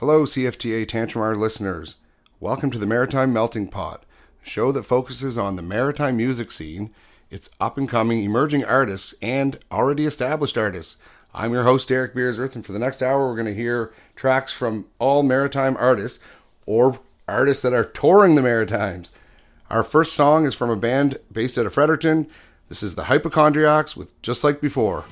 Hello, CFTA Tantramar listeners. Welcome to the Maritime Melting Pot, a show that focuses on the maritime music scene, its up-and-coming emerging artists, and already established artists. I'm your host, Derek Beersworth, and for the next hour, we're going to hear tracks from all maritime artists, or artists that are touring the Maritimes. Our first song is from a band based out of Fredericton. This is the Hypochondriacs with Just Like Before.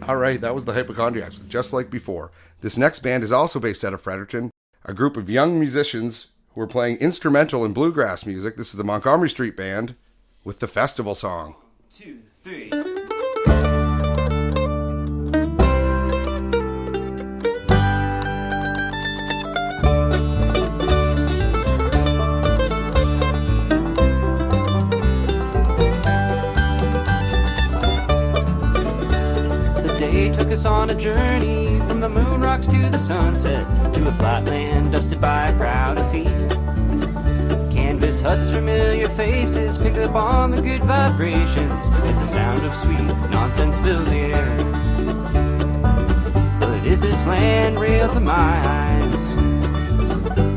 Alright, that was the Hypochondriacs with Just Like Before. This next band is also based out of Fredericton, a group of young musicians who are playing instrumental and bluegrass music. This is the Montgomery Street Band with the Festival Song. 2, 3. Took us on a journey from the moon rocks to the sunset, to a flat land dusted by a crowd of feet. Canned This hut's familiar faces pick up on the good vibrations as the sound of sweet nonsense fills the air. But is this land real to my eyes?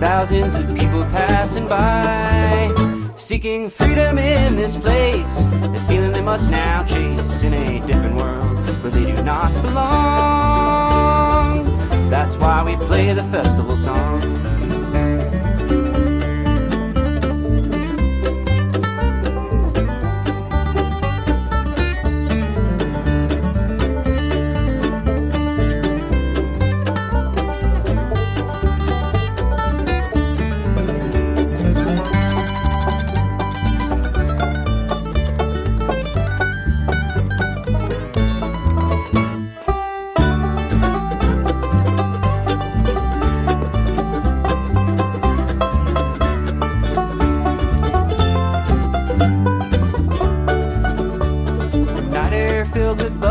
Thousands of people passing by, seeking freedom in this place, the feeling they must now chase in a different world where they do not belong. That's why we play the festival song.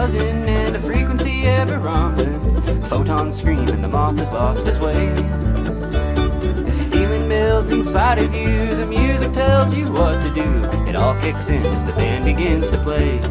And a frequency ever rumbling, photons scream and the moth has lost his way. The feeling builds inside of you, the music tells you what to do. It all kicks in as the band begins to play.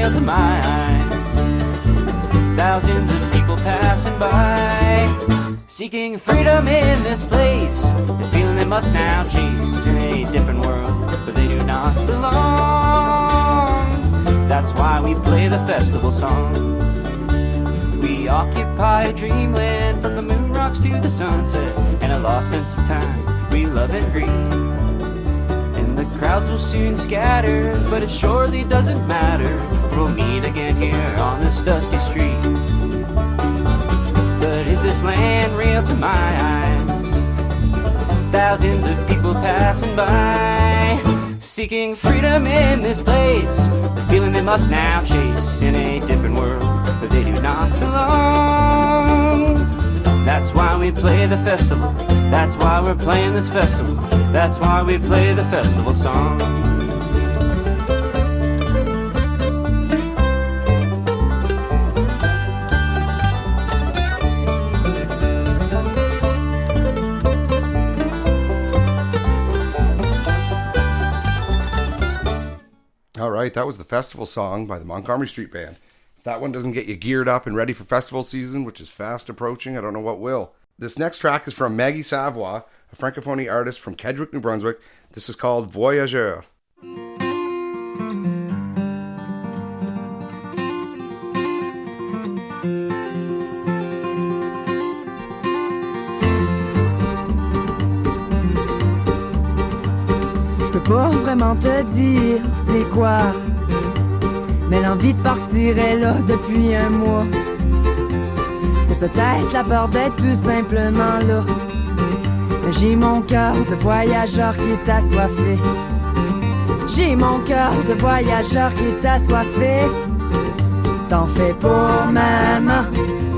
To my eyes, thousands of people passing by, seeking freedom in this place, the feeling they must now chase in a different world where they do not belong. That's why we play the festival song. We occupy a dreamland from the moon rocks to the sunset, and a lost sense of time we love and greet. The crowds will soon scatter, but it surely doesn't matter, for we'll meet again here on this dusty street. But is this land real to my eyes? Thousands of people passing by, seeking freedom in this place, the feeling they must now chase in a different world where they do not belong. That's why we play the festival. That's why we're playing this festival. That's why we play the festival song. All right, that was the festival song by the Montgomery Street Band. If that one doesn't get you geared up and ready for festival season, which is fast approaching, I don't know what will. This next track is from Maggie Savoie, a francophone artist from Kedgwick, New Brunswick. This is called Voyageur. Je peux pas vraiment te dire c'est quoi, mais l'envie de partir est là depuis un mois. C'est peut-être la peur d'être tout simplement là, mais j'ai mon cœur de voyageur qui est assoiffé. J'ai mon cœur de voyageur qui est assoiffé. T'en fais pas, maman,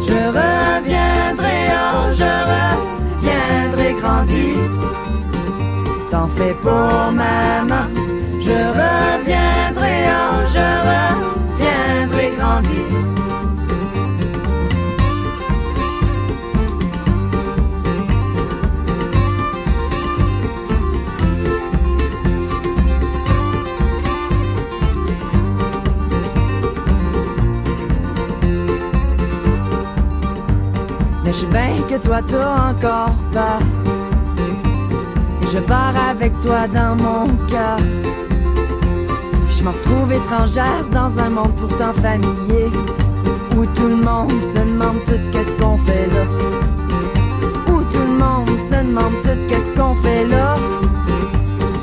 je reviendrai, oh, je reviendrai grandi. T'en fais pas, maman, je reviendrai, oh, je reviendrai grandi. Mais je sais bien que toi t'as encore peur, et je pars avec toi dans mon cœur. Puis je me retrouve étrangère dans un monde pourtant familier, où tout le monde se demande tout qu'est-ce qu'on fait là. Où tout le monde se demande tout qu'est-ce qu'on fait là.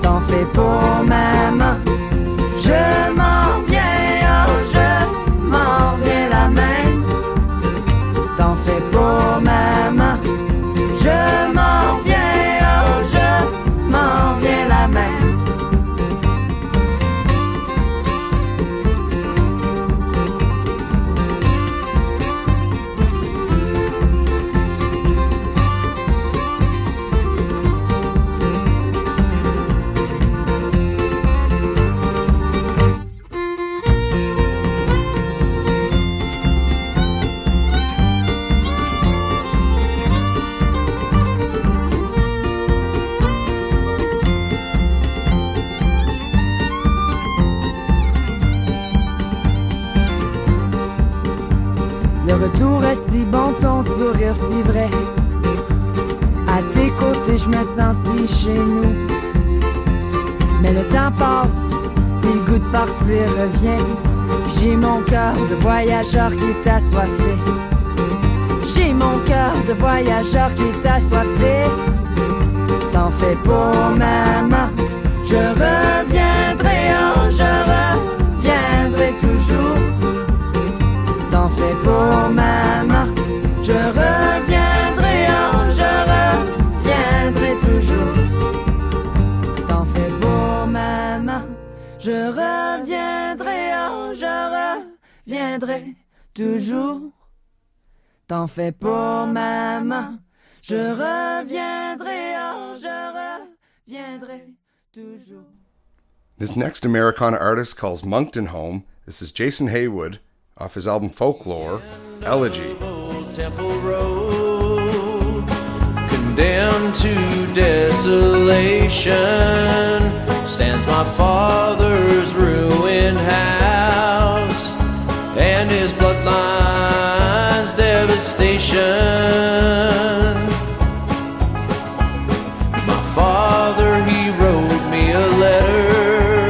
T'en fais pas, maman, je m'en viens, oh, je m'en viens la main. T'en fais pas, maman, je m'en viens, oh, je m'en viens la main. Le retour est si bon, ton sourire si vrai. À tes côtés, je me sens si chez nous. Mais le temps passe, puis le goût de partir revient. J'ai mon cœur de voyageur qui est assoiffé. J'ai mon cœur de voyageur qui est assoiffé. T'en fais pas, maman, je reviendrai, oh, je reviendrai toujours. T'en fais pas, maman, je reviendrai, oh, je reviendrai toujours. T'en fais pas, maman, je reviendrai, oh, je reviendrai toujours. T'en fais pas, maman, je reviendrai, oh, je reviendrai toujours. This next Americana artist calls Moncton home. This is Jason Haywood off his album Folklore, Elegy. Temple Road, condemned to desolation, stands my father's ruined house, and his bloodline's devastation. My father, he wrote me a letter.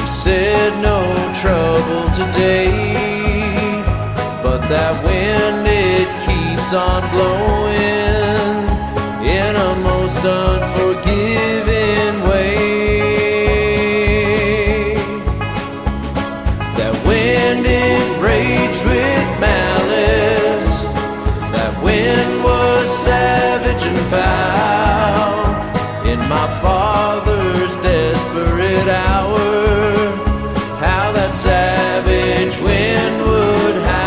He said no trouble today, but that wind, it keeps on blowing in a most unforgiving way. That wind, it raged with malice. That wind was savage and foul. In my father's desperate hour, how that savage wind would howl.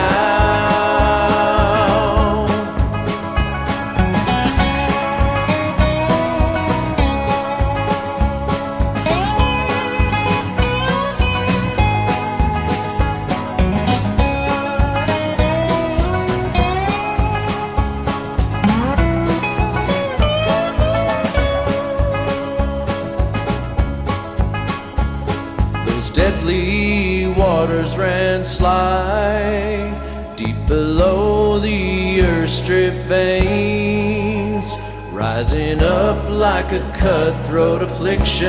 Those deadly waters ran sly deep below the earth strip veins, right rising up like a cutthroat affliction,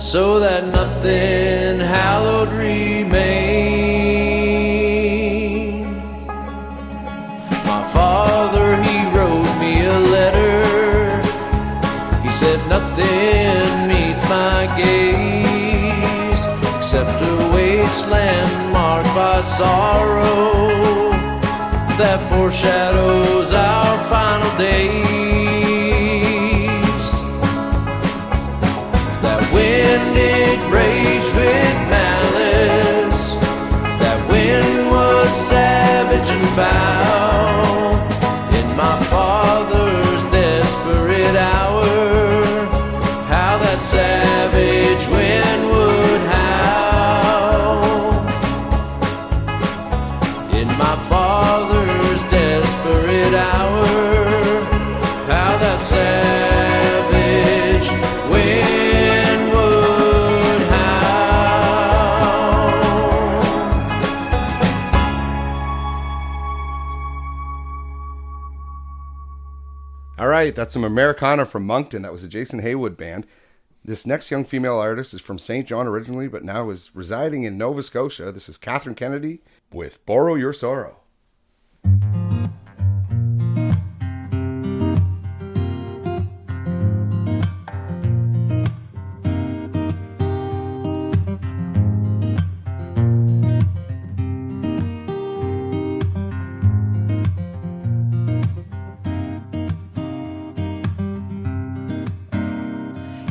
so that nothing hallowed remain. My father, he wrote me a letter. He said nothing meets my gaze except a wasteland marked by sorrow that foreshadows our final days. That wind, it raged with malice. That wind was savage and foul. In my father's desperate hour, how that savage wind would howl. In my father's desperate hour, how that savage wind would howl. All right, that's some Americana from Moncton. That was the Jason Haywood Band. This next young female artist is from St. John originally, but now is residing in Nova Scotia. This is Catherine Kennedy with Borrow Your Sorrow.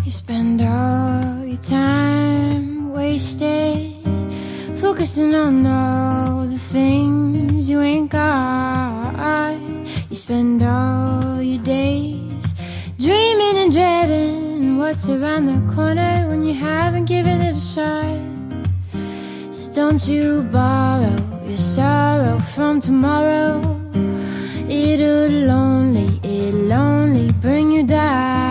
You spend all your time wasted focusing on all the things you ain't got. You spend all your days dreaming and dreading what's around the corner when you haven't given it a shot. So don't you borrow your sorrow from tomorrow. It'll only bring you down.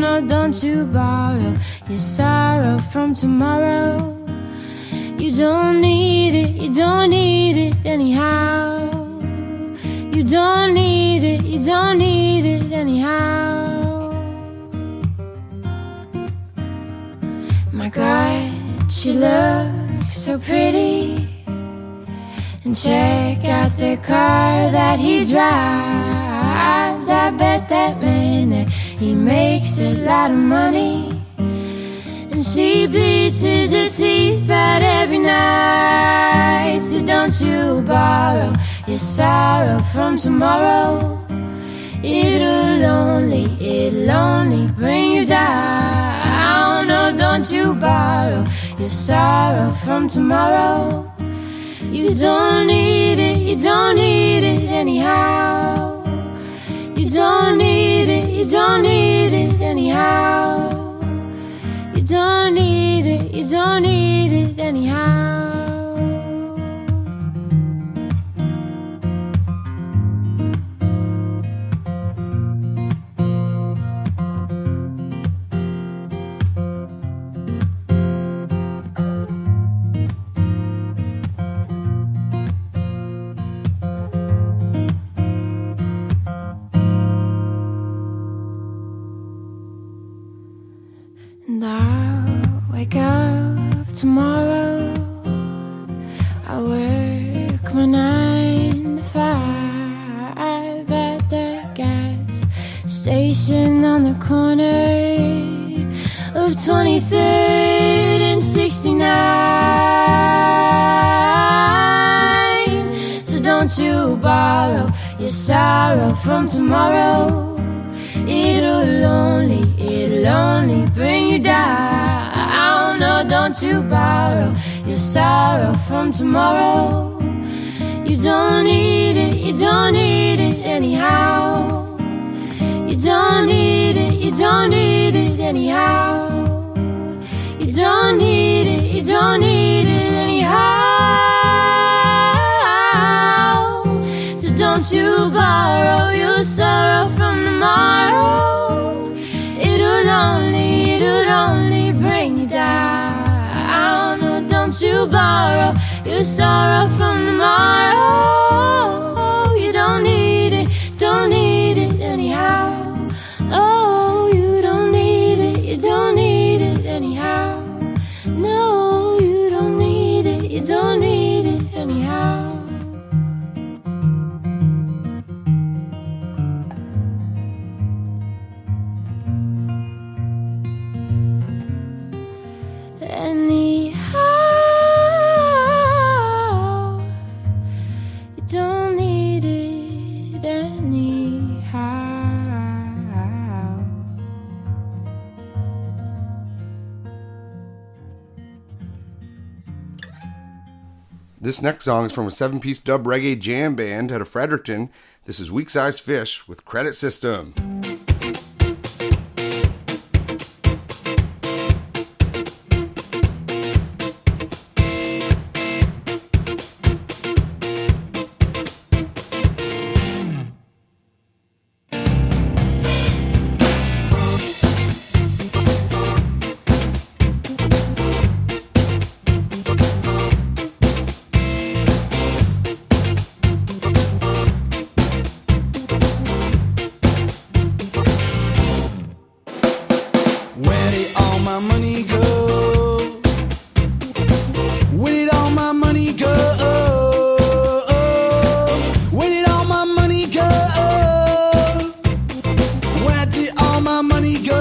No, don't you borrow your sorrow from tomorrow. You don't need it, you don't need it anyhow. You don't need it, you don't need it anyhow. My God, she looks so pretty. And check out the car that he drives. I bet that man that he makes a lot of money. And she bleaches her teeth about every night. So don't you borrow your sorrow from tomorrow. It'll only bring you down. No, don't you borrow your sorrow from tomorrow. You don't need it, you don't need it anyhow. You don't need it, you don't need it anyhow. You don't need it, you don't need it anyhow. And I'll wake up tomorrow. I'll work my 9 to 5 at the gas station on the corner of 23rd and 69. So don't you borrow your sorrow from tomorrow. It'll only bring you down. No, don't you borrow your sorrow from tomorrow. You don't need it, you don't need it anyhow. You don't need it, you don't need it anyhow. You don't need it, you don't need it anyhow. So don't you borrow your sorrow from tomorrow. It'll only bring you down. No, don't you borrow your sorrow from tomorrow. You don't need it anyhow. This next song is from a 7-piece dub reggae jam band out of Fredericton. This is Weak Sized Fish with Credit System. Where did all my money go? Where did all my money go? Where did all my money go? Where did all my money go?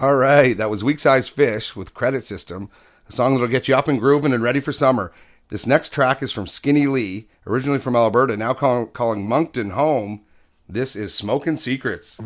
All right, that was Weak Size Fish with Credit System, a song that'll get you up and grooving and ready for summer. This next track is from Skinny Lee, originally from Alberta, now calling Moncton home. This is Smokin' Secrets.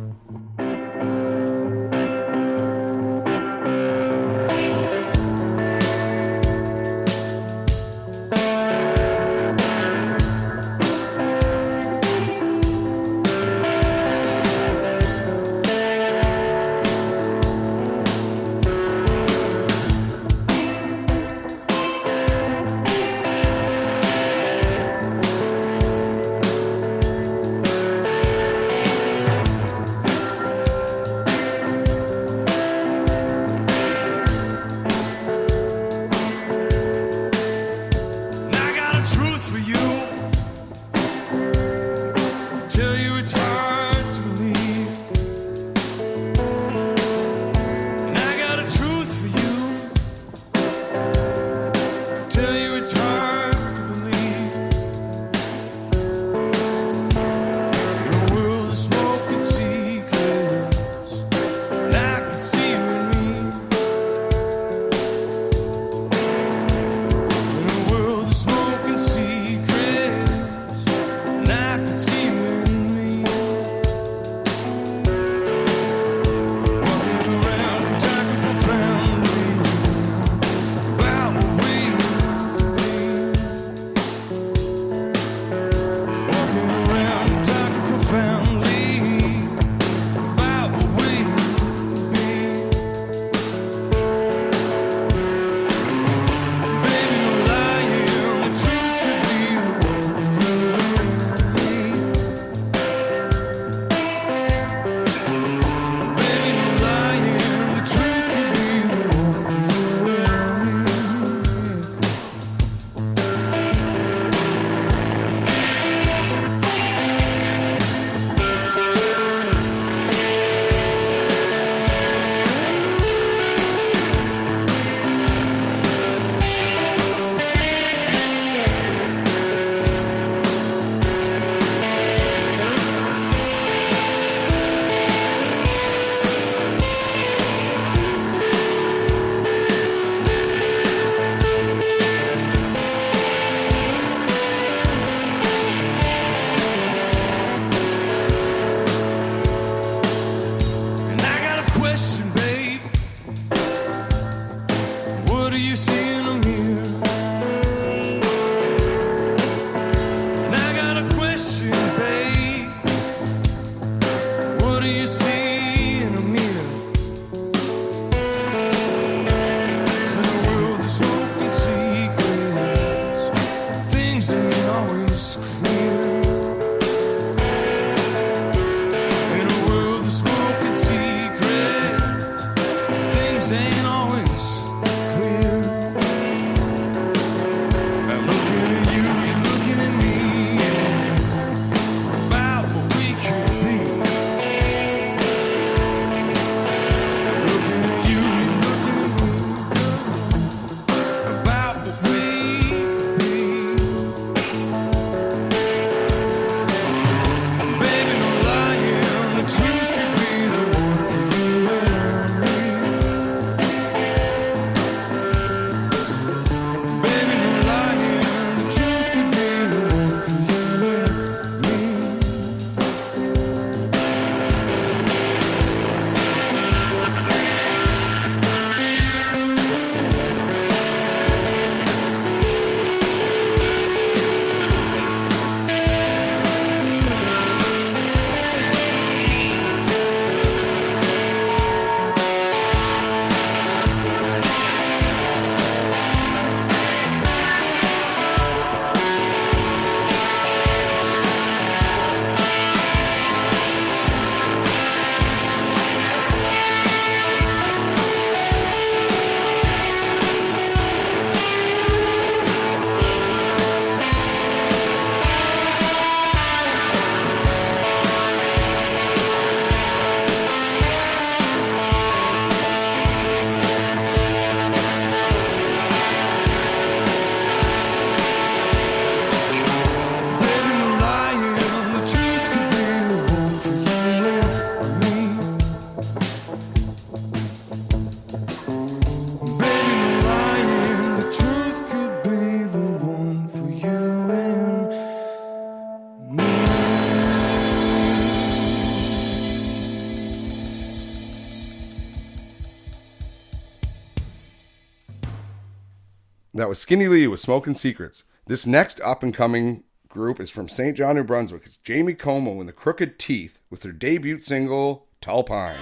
That was Skinny Lee with Smoking Secrets. This next up-and-coming group is from St. John, New Brunswick. It's Jamie Como and the Crooked Teeth with their debut single, Tall Pine.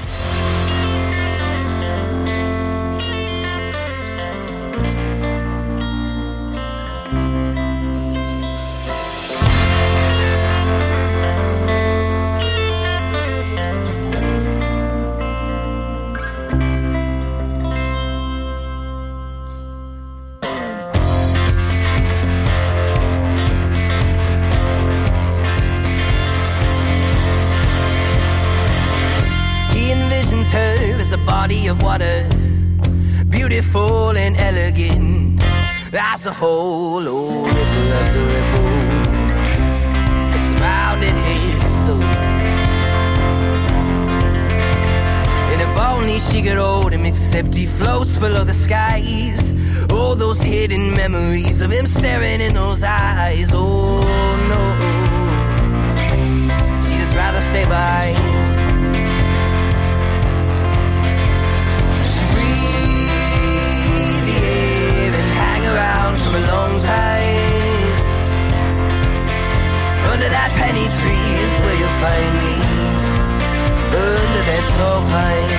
Body of water, beautiful and elegant as a whole, oh, ripple after ripple surrounded his soul. And if only she could hold him, except he floats below the skies. All those hidden memories of him staring in those eyes. Oh no, she'd just rather stay by. Around for a long time. Under that penny tree is where you'll find me. Under that tall pine.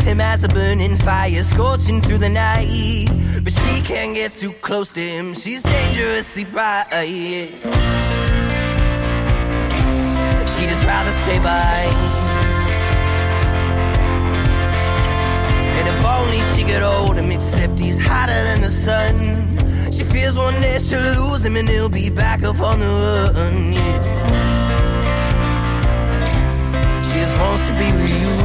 Him as a burning fire scorching through the night, but she can't get too close to him. She's dangerously bright. She'd just rather stay by. And if only she could hold him, except he's hotter than the sun. She fears one day she'll lose him and he'll be back up on the run. Yeah. She just wants to be with you.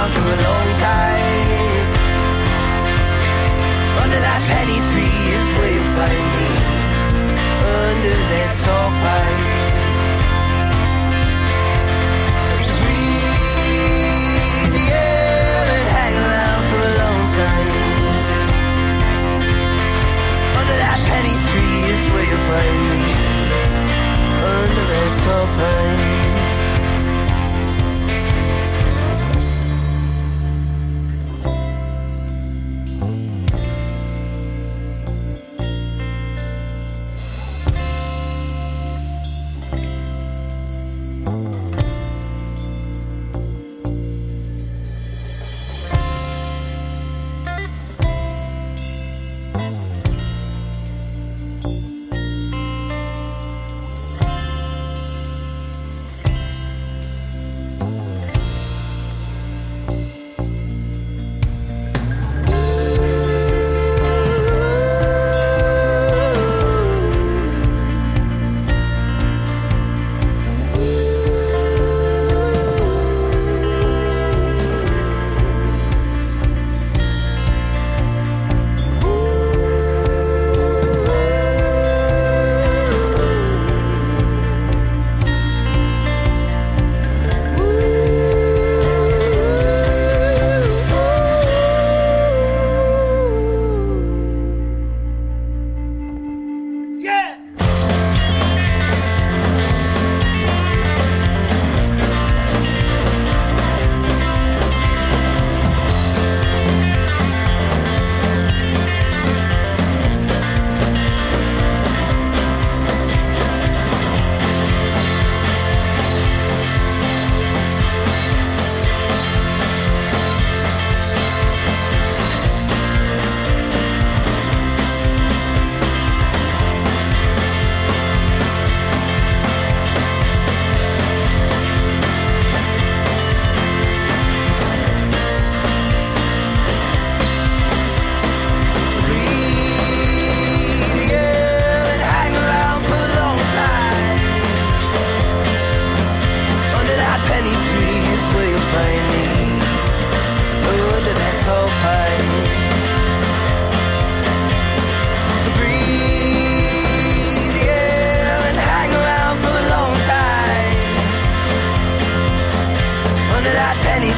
For a long time. Under that penny tree is where you'll find me. Under that tall pine. To breathe the air and hang around for a long time. Under that penny tree is where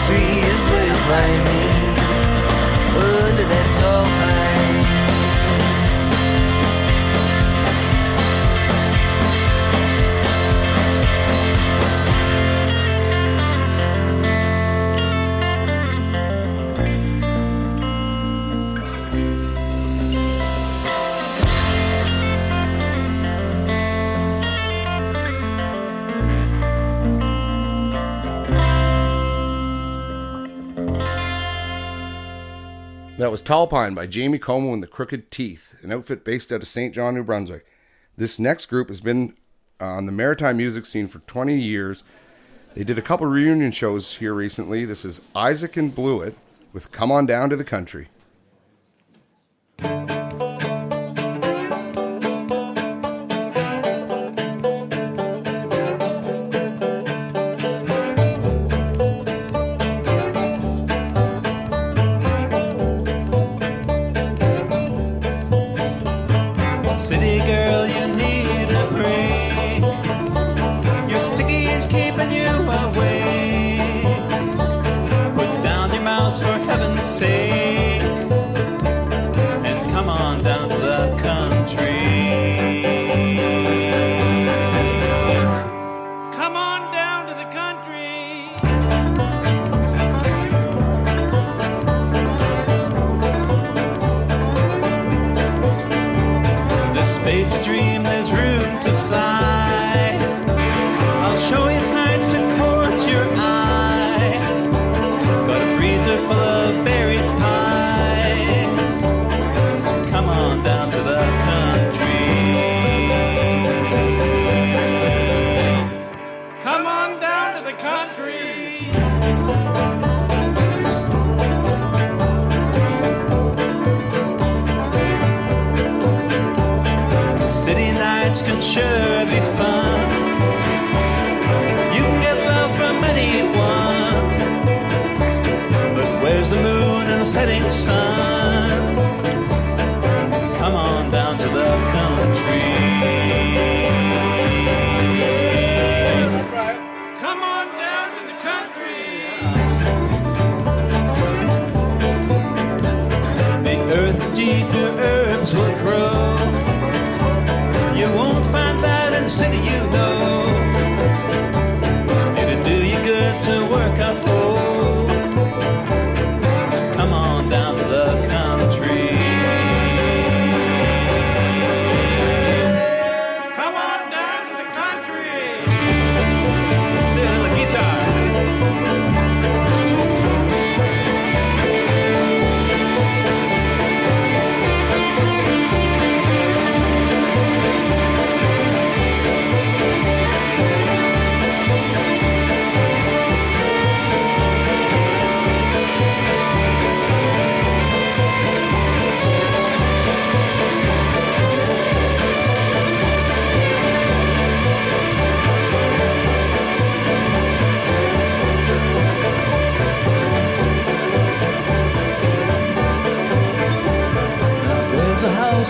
country is where you'll find me, under that tall pine. That was Tall Pine by Jamie Como and the Crooked Teeth, an outfit based out of St. John, New Brunswick. This next group has been on the maritime music scene for 20 years. They did a couple reunion shows here recently. This is Isaac and Blewett with Come On Down to the Country. City girl, you need a break. Your sticky is keeping you away. Put down your mouse for heaven's sake, and come on down to the country. Come on down to the country. Space a dream, there's room to fly. I'll show you sights to court your eye. Got a freezer full of berry pies. Come on down to the country. Come on down to the country. City nights can sure be fun. You can get love from anyone, but where's the moon and the setting sun? Come on down to the country. Come on down to the country. The earth is deep, your herbs will grow. You won't find that in the city, you know. It'll do you good to work up home. Come on down to the country. Come on down to the country. To the guitar.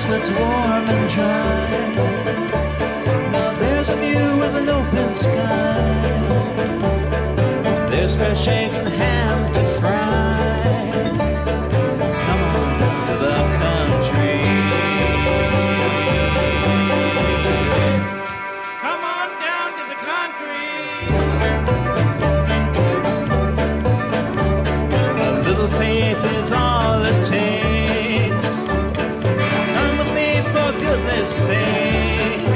That's warm and dry. Now there's a view with an open sky. There's fresh eggs and ham to fry. Come on down to the country. Come on down to the country. A little faith is all it takes. Goodness sake,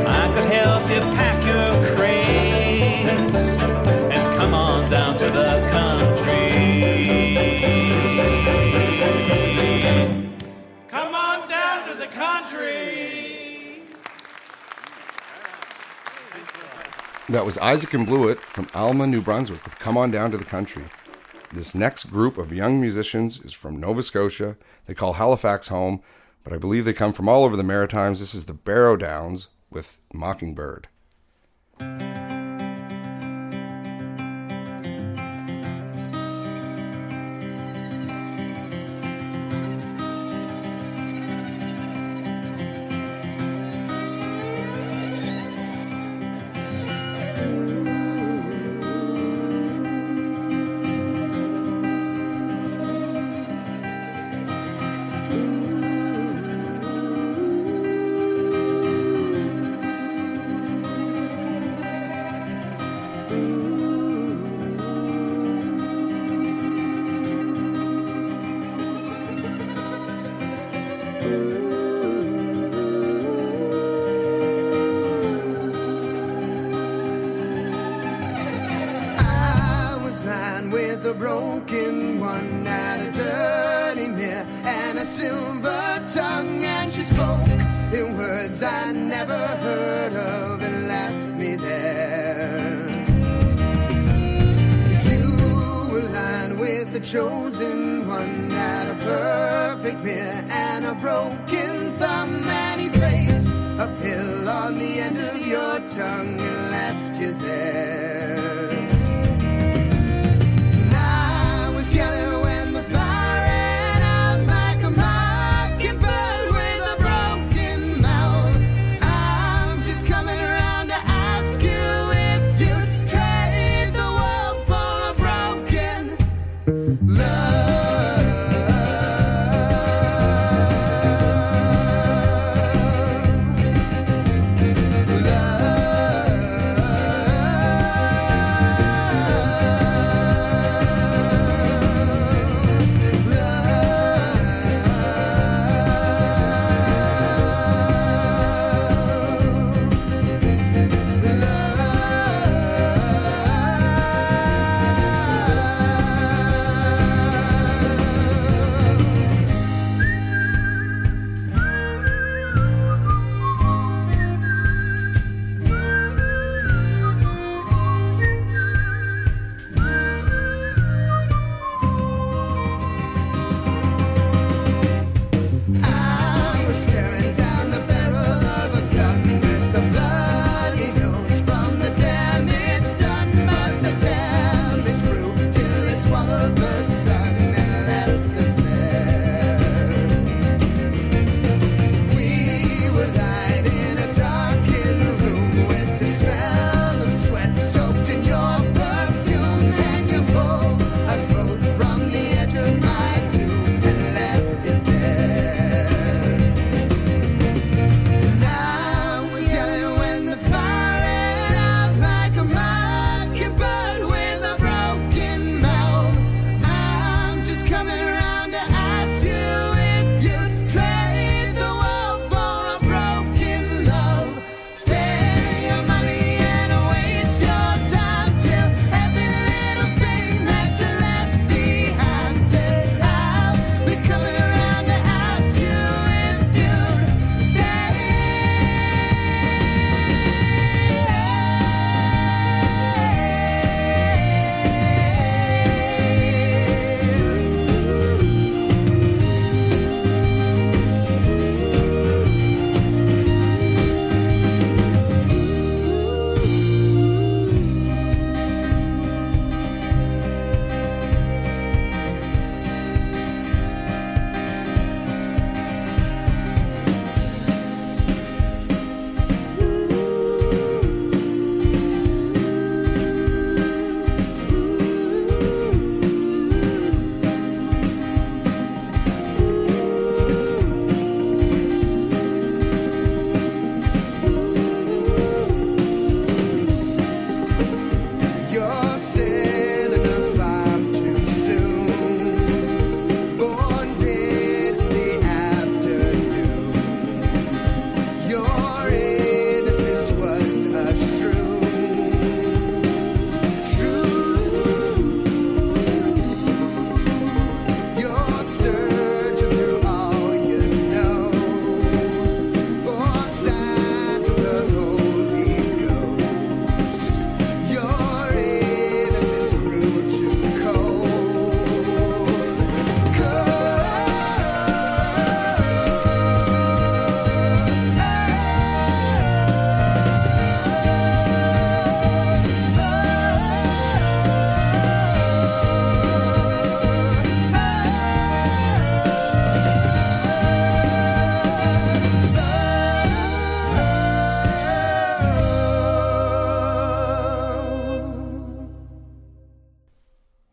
I could help you pack your crates and come on down to the country. Come on down to the country. That was Isaac and Blewett from Alma, New Brunswick with Come On Down to the Country. This next group of young musicians is from Nova Scotia. They call Halifax home, but I believe they come from all over the Maritimes. This is the Barrow Downs with Mockingbird. With a broken one and a dirty mirror and a silver tongue, and she spoke in words I never heard of and left me there. You were lying with the chosen one at a perfect mirror and a broken thumb, and he placed a pill on the end of your tongue and left you there. Yellow when the fire ran out like a mockingbird with a broken mouth. I'm just coming around to ask you if you'd trade the world for a broken love.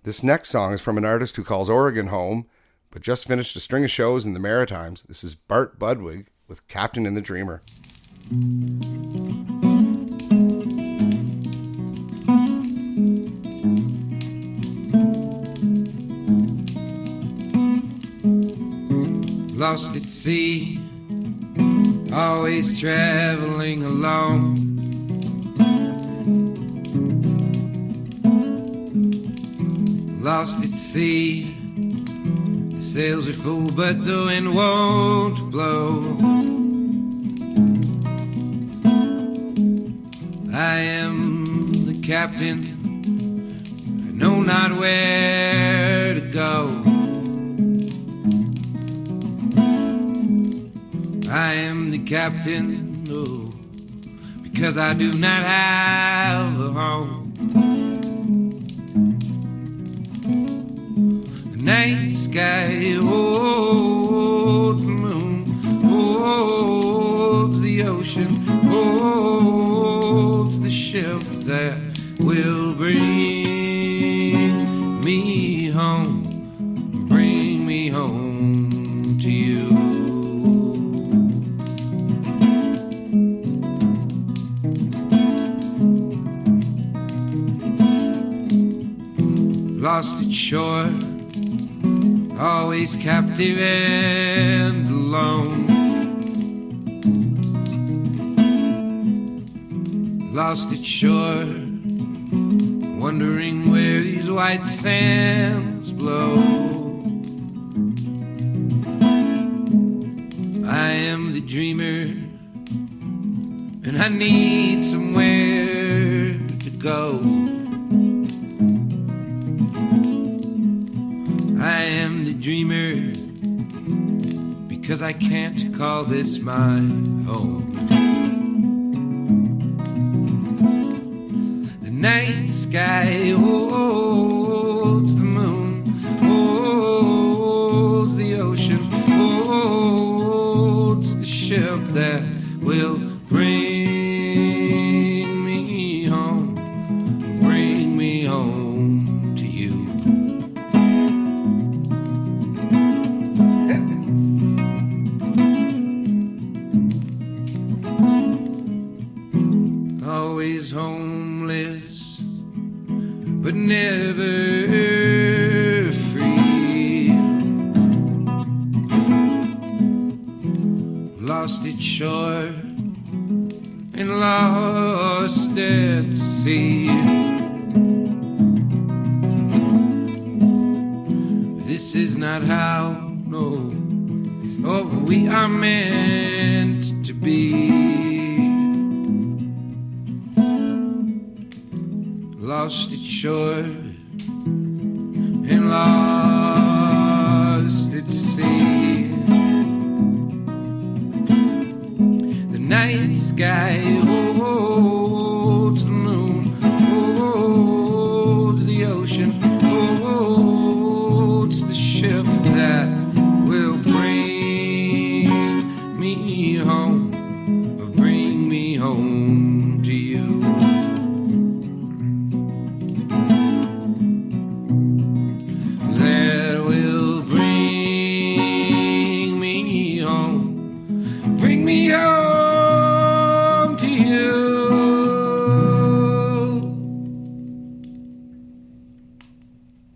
This next song is from an artist who calls Oregon home, but just finished a string of shows in the Maritimes. This is Bart Budwig with Captain and the Dreamer. lost at sea, always traveling alone. Lost at sea, the sails are full but the wind won't blow. I am the captain, I know not where to go. I am the captain, oh, because I do not have a home. The night sky holds the moon, holds the ocean, holds the ship that will bring me home, bring me home to you. Lost at shore, always captive and alone. Lost at shore, wondering where these white sands blow. I am the dreamer, and I need somewhere to go. I am the dreamer, because I can't call this my home. The night sky holds the moon, holds the ocean, holds the ship that will bring me home, bring me home to you. Always homeless, but never free. Lost at shore and lost at sea. This is not how, no, oh, we are meant to be. Lost at shore and lost at sea. The night sky holds the moon, holds the ocean, holds the ship that will bring me home, bring me home to you.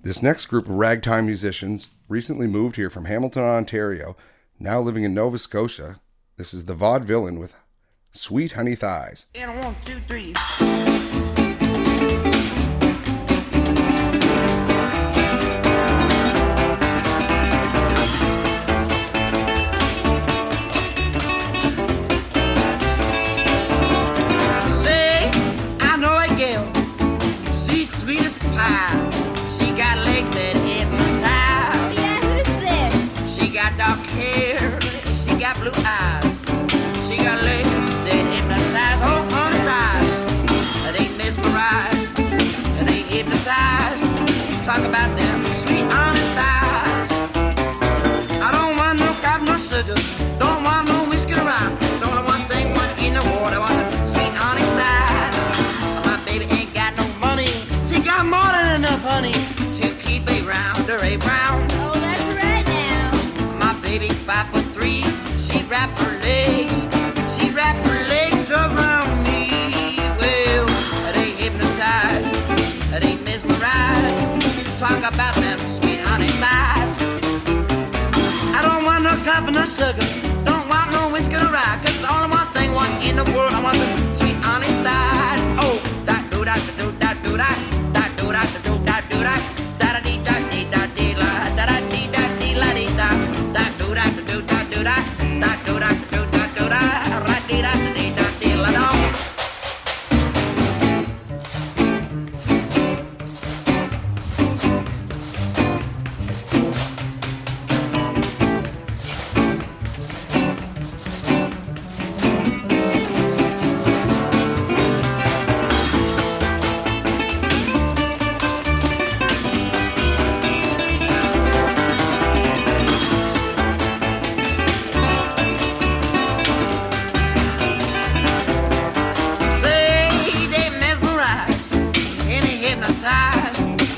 This next group of ragtime musicians recently moved here from Hamilton, Ontario, now living in Nova Scotia. This is the Vaudevillain with Sweet Honey Thighs. And 1, 2, 3. Say, I know a girl, she's sweet as pie. She got legs that hypnotize. Yeah, who's this? She got dark hair, she got blue eyes. She got legs that hypnotize. Oh, honey thighs, they mesmerize, they hypnotize. Talk about them sweet honey thighs. I don't want no coffee, no sugar, don't want no whiskey around. It's only one thing, one in the water, one sweet honey thighs. My baby ain't got no money, she got more than enough honey to keep around her around. Oh, that's right now. My baby 5'3", she wrap her legs, she wrap her legs around me. Well, they hypnotize, they mesmerize. Talk about them sweet honey thighs. I don't want no coffee, no sugar, don't want no whiskey to ride, 'cause all of my thing one in the world, I want the sweet honey thighs. Oh, that do that do that do that, that do that do that do that, da da dee da dee da dee la, da da dee da dee la dee da, that do that do that do that, that do that do that do that, ra dee da dee da dee la da.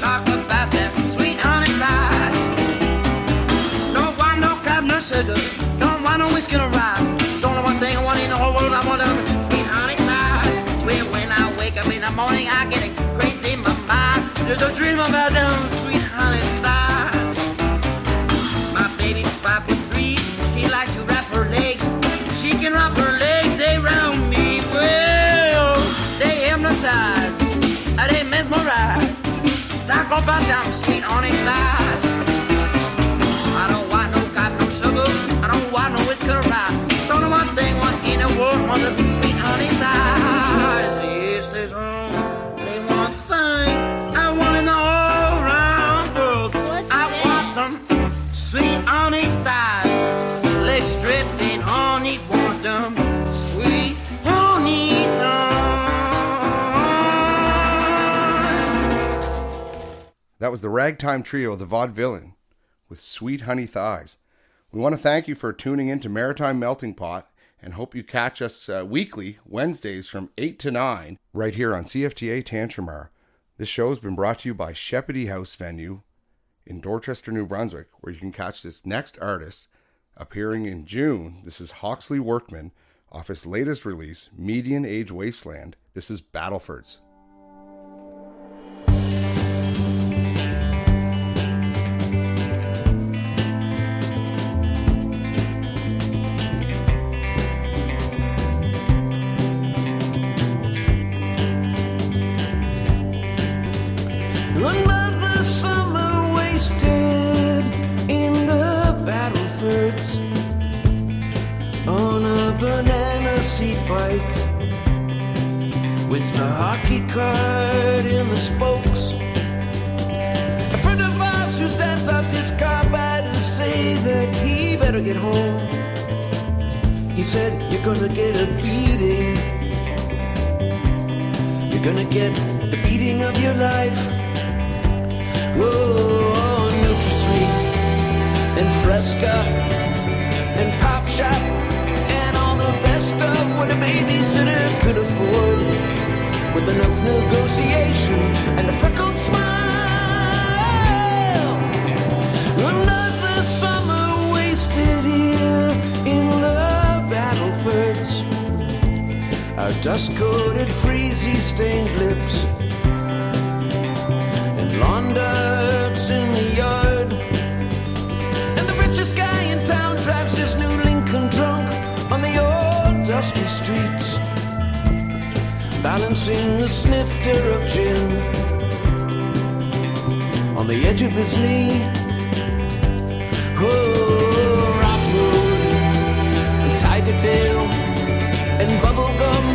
Talk about that sweet honey thighs. Don't want no crab, no sugar. Don't want no whiskey to ride. It's only one thing I want in the whole world. I want them sweet honey thighs. When I wake up in the morning, I get crazy in my mind. There's a dream about them sweet honey thighs. My baby 5'3", she like to wrap her legs. She can wrap her legs around me. Well, they hypnotize. They mesmerize. Talk about them sweet honey thighs. I don't want no coffee, no sugar. I don't want no whiskey to ride. It's only one thing, one in the world, want the sweet honey thighs. Yes, there's only one thing I want in the whole round world. I want them sweet honey thighs. Legs dripping honey, want them sweet honey thighs. That was the Ragtime Trio, the Vaudevillain, with Sweet Honey Thighs. We want to thank you for tuning in to Maritime Melting Pot and hope you catch us weekly, Wednesdays from 8 to 9, right here on CFTA Tantramar. This show has been brought to you by Sheppity House Venue in Dorchester, New Brunswick, where you can catch this next artist appearing in June. This is Hawksley Workman off his latest release, Median Age Wasteland. This is Battleford's. Another summer wasted in the Battlefords on a banana seat bike with the hockey card in the spokes. A friend of ours who stands up his car by to say that he better get home. He said, "You're gonna get a beating. You're gonna get the beating of your life." Oh, NutraSweet and Fresca and Pop Shop and all the rest of what a babysitter could afford, with enough negotiation and a freckled smile. Another summer wasted here in the Battlefords. Our dust-coated, freezy-stained lips lawn darts in the yard, and the richest guy in town drives his new Lincoln drunk on the old dusty streets, balancing a snifter of gin on the edge of his knee. Oh, Rockwood and Tiger Tail and Bubblegum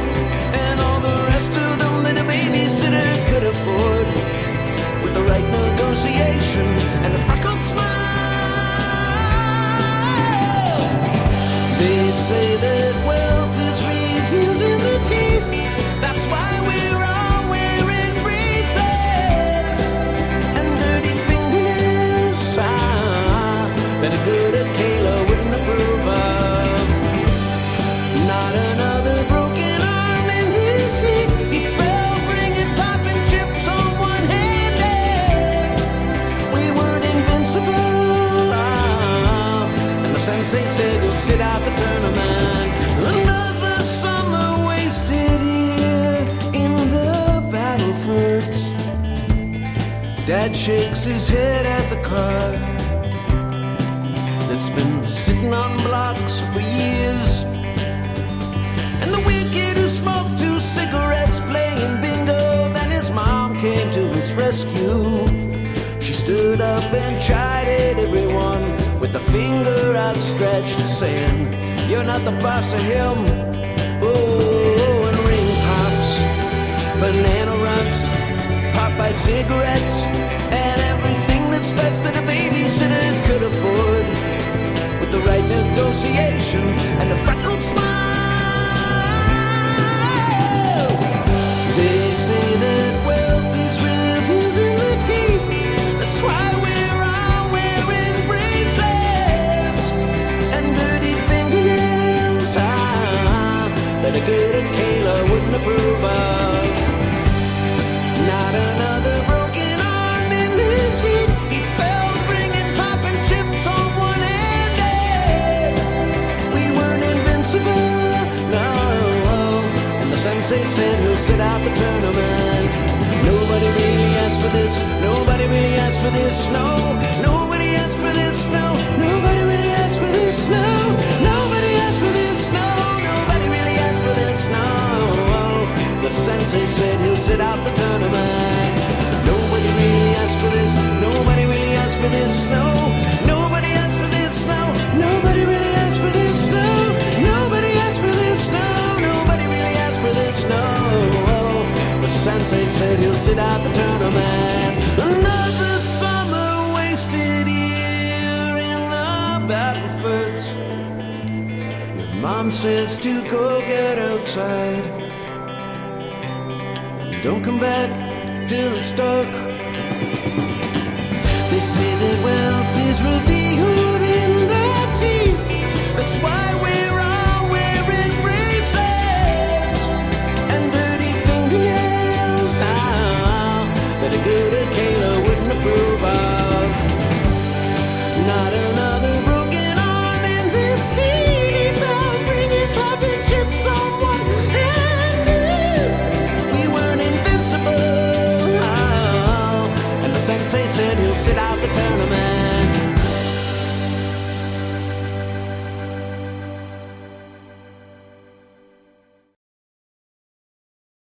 and all the rest of them that a babysitter could afford, with the right negotiation and a freckled smile. They say that wealth is revealed in the teeth. That's why we're all wearing braces and dirty fingernails that a good Kayla wouldn't approve of. Not another broken arm in his heat. He fell bringing popping chips on one hand. And the sensei said, "You'll sit out the tournament." Another summer wasted here in the Battlefords. Dad shakes his head at the car that that's been sitting on blocks for years. And the wicked who smoked 2 cigarettes playing bingo, then his mom came to his rescue. She stood up and chided everyone with a finger outstretched, saying, "You're not the boss of him." Oh, and ring pops, banana runs, Popeye cigarettes, and everything that's best that a babysitter could afford. With the right negotiation and a freckled smile. They say that wealth is revealed in the teeth. That's why we're all wearing braces and dirty fingernails that a good Kayla wouldn't approve of. Not another broken arm in his heat. He fell bringing pop and chips on one-handed. We weren't invincible, no. And the sensei said he'll sit out the tournament. Nobody really asked for this. Nobody really asked for this. No. Nobody asked for this. No. Nobody really asked for this. No. Nobody asked for this. No. Nobody really asked for this. No. The sensei said he'll sit out the tournament. Nobody really asked for this. Nobody really asked for this. No. Nobody asked for this. No. Nobody really asked for this. No. Nobody asked for this. No. Nobody really asked for this. No. The sensei said he'll sit out the tournament. Another summer wasted here in the Battleford. Your mom says to go get outside. Don't come back till it's dark. They say that wealth is revealed in the teeth. That's why we're